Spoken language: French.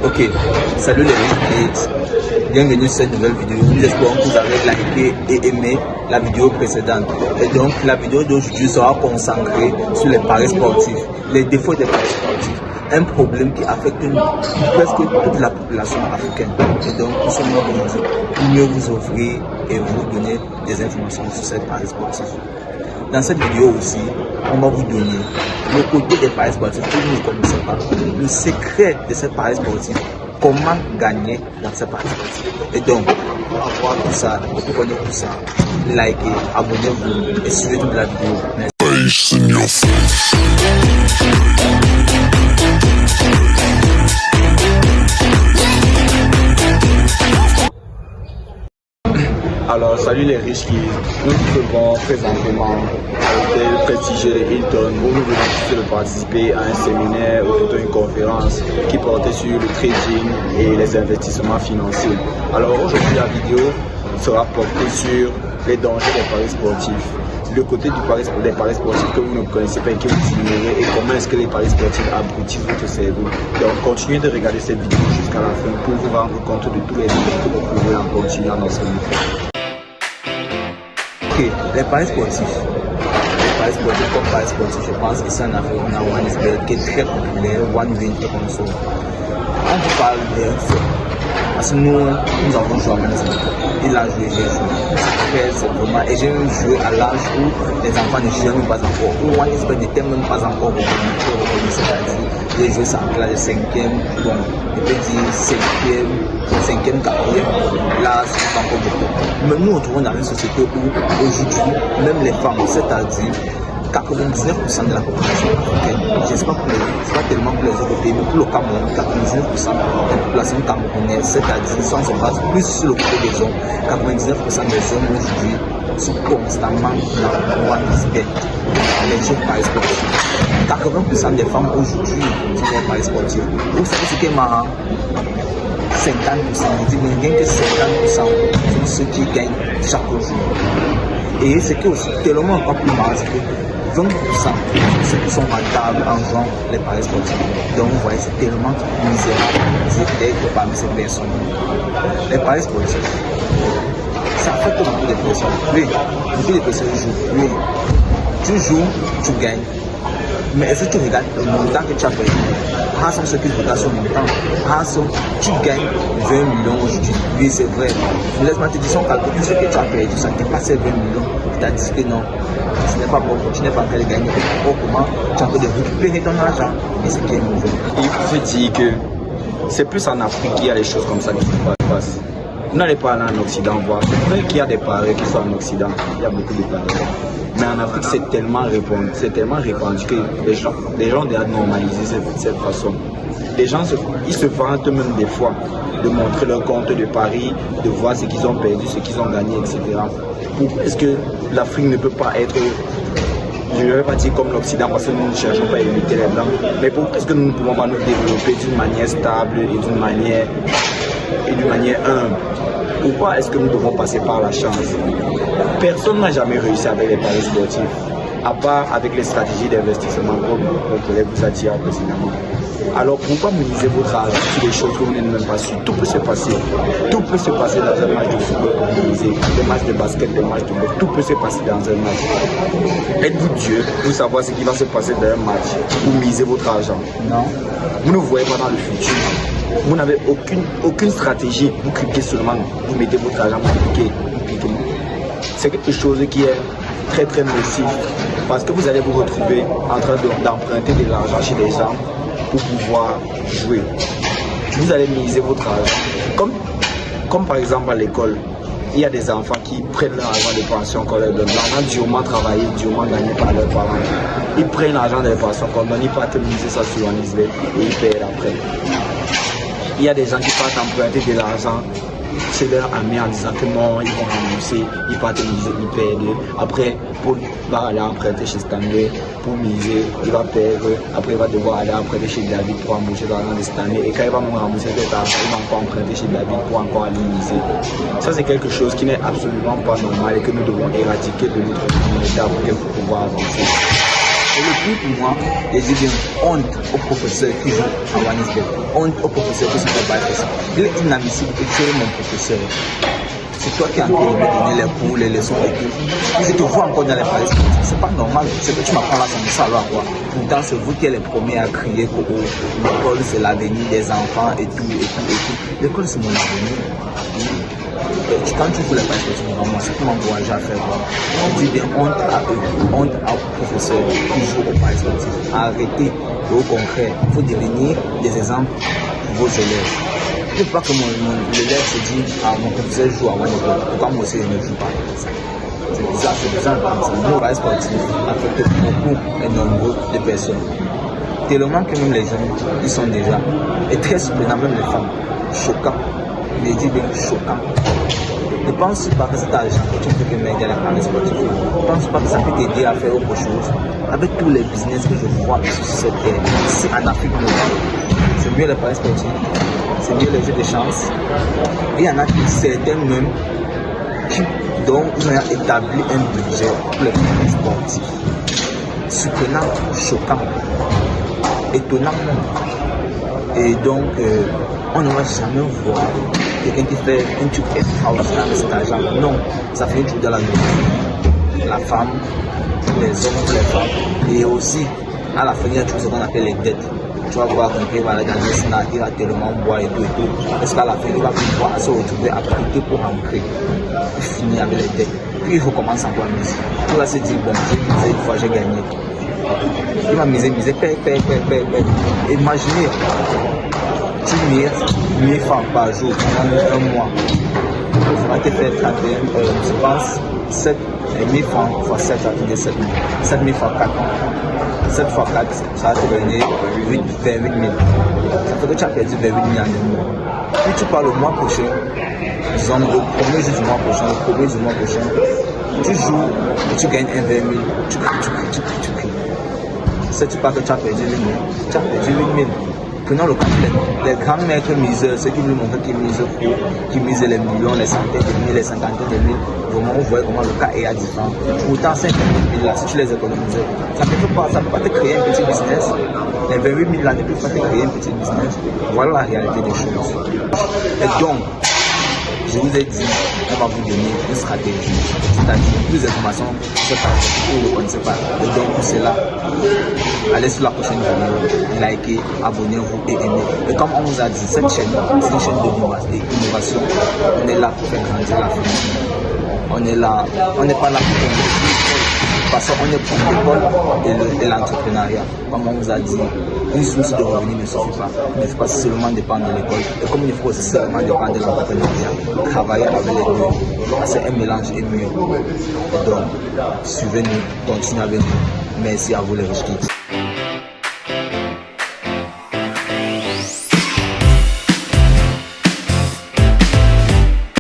Ok, salut les riches, bienvenue sur cette nouvelle vidéo. Nous espérons que vous avez liké et aimé la vidéo précédente. Et donc la vidéo d'aujourd'hui sera concentrée sur les paris sportifs, les défauts des paris sportifs. Un problème qui affecte presque toute la population africaine. Et donc nous sommes venus pour mieux vous offrir et vous donner des informations sur ces paris sportifs. Dans cette vidéo aussi, on va vous donner le côté des paris sportifs que vous ne connaissez pas, le secret de ces paris sportifs, comment gagner dans ces paris sportifs. Et donc, pour avoir tout ça, pour connaître tout ça, likez, abonnez-vous et suivez toute la vidéo. Merci. Alors, salut les riches qui nous faisons présentement à l'hôtel prestigieux de Hilton où nous venons de participer à un séminaire ou plutôt une conférence qui portait sur le trading et les investissements financiers. Alors aujourd'hui la vidéo sera portée sur les dangers des paris sportifs, le côté des paris sportifs que vous ne connaissez pas et que vous ignorez et comment est-ce que les paris sportifs abrutissent votre cerveau. Donc continuez de regarder cette vidéo jusqu'à la fin pour vous rendre compte de tous les dangers que vous pouvez en continuant dans cette vidéo. Ok, les paris sportifs. Les paris sportifs comme paris sportifs, je pense qu'ici en Afrique, on a OneXBet qui est très populaire, OneWin et comme ça. On vous parle d'un fait. Parce que nous avons joué à OneXBet. Il a joué, j'ai joué. C'est vraiment. Et j'ai même joué à l'âge où les enfants ne jouaient même pas encore. Où OneXBet n'était même pas encore reconnu. C'est-à-dire, j'ai joué ça en classe de 5e, bon, je peux dire 5e, 4e. Là, c'est pas encore beaucoup. Mais nous, on trouve dans une société où aujourd'hui, même les femmes, c'est-à-dire 99% de la population africaine, j'espère que c'est pas tellement pour les autres pays, mais pour le Cameroun, 99% de la population camerounaise, c'est-à-dire si on se base plus sur le côté des hommes, 99% des hommes aujourd'hui sont constamment dans OneXBet, les jeux de paris sportifs. 80% des femmes aujourd'hui sont dans les paris sportifs. Vous savez ce qui est marrant? 50%, je dis bien que 50% sont ceux qui gagnent chaque jour. Et ce qui est aussi tellement encore plus marrant, c'est que 20% ceux qui sont rentables en jouant les paris sportifs. Donc vous voyez, c'est tellement misérable d'être parmi ces personnes. Les paris sportifs, ça affecte beaucoup de personnes. Oui, beaucoup de personnes jouent. Oui, tu joues, tu gagnes. Mais est-ce que tu regardes le montant que tu as payé? Rassons ce que tu regardes sur le montant. Rassons, tu gagnes 20 millions aujourd'hui. Oui, c'est vrai. Laisse-moi te dire, si on calcule tout ce que tu as payé, ça ne dépasse 20 millions. C'est-à-dire que non, ce n'est pas bon, tu n'es pas en train de gagner. Comment tu es en train de récupérer ton argent? Et ce qui est mauvais. Il faut se dire que c'est plus en Afrique qu'il y a des choses comme ça qui se passent. Vous n'allez pas aller en Occident voir. C'est vrai qu'il y a des paris qui sont en Occident. Il y a beaucoup de paris. Mais en Afrique, c'est tellement répandu que les gens doivent normaliser cette façon. Les gens, ils se vantent même des fois de montrer leur compte de paris, de voir ce qu'ils ont perdu, ce qu'ils ont gagné, etc. Pourquoi est-ce que l'Afrique ne peut pas être, je ne vais pas dire comme l'Occident parce que nous ne cherchons pas à imiter les Blancs, mais pourquoi est-ce que nous ne pouvons pas nous développer d'une manière stable et d'une manière humble? Pourquoi est-ce que nous devons passer par la chance? Personne n'a jamais réussi avec les paris sportifs, à part avec les stratégies d'investissement comme mon collègue vous a dit précédemment. Alors pourquoi miser votre argent sur des choses que vous n'êtes même pas sûr? Tout peut se passer. Tout peut se passer dans un match de football pour miser, des matchs de basket, des matchs de boxe. Tout peut se passer dans un match. Êtes-vous Dieu pour savoir ce qui va se passer dans un match pour miser votre argent? Non. Vous ne voyez pas dans le futur. Vous n'avez aucune stratégie. Vous cliquez seulement, vous mettez votre argent, vous cliquez. C'est quelque chose qui est très très nocif parce que vous allez vous retrouver en train d'emprunter de l'argent chez des gens pour pouvoir jouer. Vous allez miser votre argent. Comme par exemple à l'école, il y a des enfants qui prennent leur argent de pension qu'on leur donne. L'argent durement travaillé, durement gagné par leurs parents. Ils prennent l'argent de pension qu'on donne, ils partent miser ça sur un ISB et ils payent après. Il y a des gens qui partent emprunter de l'argent chez leurs amis en disant que non, ils vont rembourser, ils partent miser, ils perdent. Après, Paul va aller emprunter chez Stanley pour miser, il va perdre. Après, il va devoir aller emprunter chez David pour rembourser l'argent de Stanley. Et quand il va me rembourser cet argent, il va encore emprunter chez David pour encore aller miser. Ça, c'est quelque chose qui n'est absolument pas normal et que nous devons éradiquer de notre communauté africaine pour pouvoir avancer. Et le plus pour moi, je dis bien honte aux professeurs qui jouent à Wanisbet, honte aux professeurs qui sont au Baïfessa. Il est inadmissible que tu es mon professeur. C'est toi qui es en train de me donner les cours, les leçons et tout. Je te vois encore dans les paris sportifs. C'est pas normal. C'est que tu m'apprends là, ça alors quoi. Pourtant, c'est vous qui êtes les premiers à crier que l'école c'est l'avenir des enfants et tout, et tout, et tout. L'école c'est mon avenir. Quand tu joues les paris sportifs, vraiment, c'est pour m'encourager à faire quoi. Je dis bien honte à eux, honte aux professeurs qui jouent aux paris sportifs. Arrêtez. Et au contraire, il faut devenir des exemples pour vos élèves. Je ne veux pas que l'élève se dit mon professeur joue à Wanisbet, pourquoi moi aussi je ne joue pas. C'est bizarre comme ça. Nos paris sportifs affectent beaucoup et nombreux de personnes. Tellement que même les jeunes, ils sont déjà, et très surprenant, même les femmes, choquants. Mais je dis bien choquants. Ne pense pas que cet argent que tu ne peux que mettre dans les paris sportifs. Ne pense pas que ça peut t'aider à faire autre chose. Avec tous les business que je vois sur cette terre, ici en Afrique, c'est mieux les paris sportifs. C'est mieux les jeux de chance. Et il y en a certains même qui ont établi un budget pour les paris sportifs. Surprenant, choquant, étonnant. Et donc, on ne va jamais voir quelqu'un qui fait un truc house avec cet argent. Non, ça fait un truc de la vie. La femme, les hommes, les femmes. Et aussi, à la fin, il y a ce qu'on appelle les dettes. Tu vas voir qu'on va aller dans un snack, il va tellement boire et tout et tout. Parce qu'à la fin, il va pouvoir se retrouver à prêter pour rentrer. Il finit avec les dettes. Puis il recommence encore à miser. Il va se dire, bon, j'ai misé une fois, j'ai gagné. Il va miser, paye. Imaginez, tu mises 1000 francs par jour pendant un mois. Ça va te faire 31, je pense, 1000 francs fois 7, ça va te 7 000. 7 000 fois 4. 7 fois 4, ça va te donner 28 000. Ça fait que tu as perdu 28 000 en 2 mois. Puis tu parles le mois prochain, disons le premier jour du mois prochain, le premier du mois prochain, tu joues et tu gagnes un 20 000, tu cries. Si tu parles que tu as perdu 8 000, tu as perdu 8 000. Prenons le cas les grands maîtres miseurs, ceux qui veulent montrer qu'ils misent trop, qui misent les millions, les centaines de milliers, les cinquantaines de milliers, vraiment on voit comment le cas est différent. Pourtant, 50 000 là, si tu les économisais, ça ne peut pas te créer un petit business. Les 28 000 là ne peuvent pas te créer un petit business. Voilà la réalité des choses. Et donc, je vous ai dit, on va vous donner une stratégie, c'est-à-dire plus d'informations sur cette stratégie que vous ne connaissez pas. Et donc pour cela, allez sur la prochaine vidéo, likez, abonnez-vous et aimez. Et comme on vous a dit, cette chaîne, c'est une chaîne d'innovation. On est là pour faire grandir la famille. On est là, on n'est pas là pour faire parce qu'on est pour l'école et l'entrepreneuriat. Comme on vous a dit, une source de revenus ne suffit pas. Il ne faut pas seulement dépendre de l'école. Et comme il faut aussi seulement dépendre de l'entrepreneuriat, travailler avec les deux, c'est un mélange et mieux. Et donc, suivez-nous, continuez avec nous. Merci à vous les riches kids.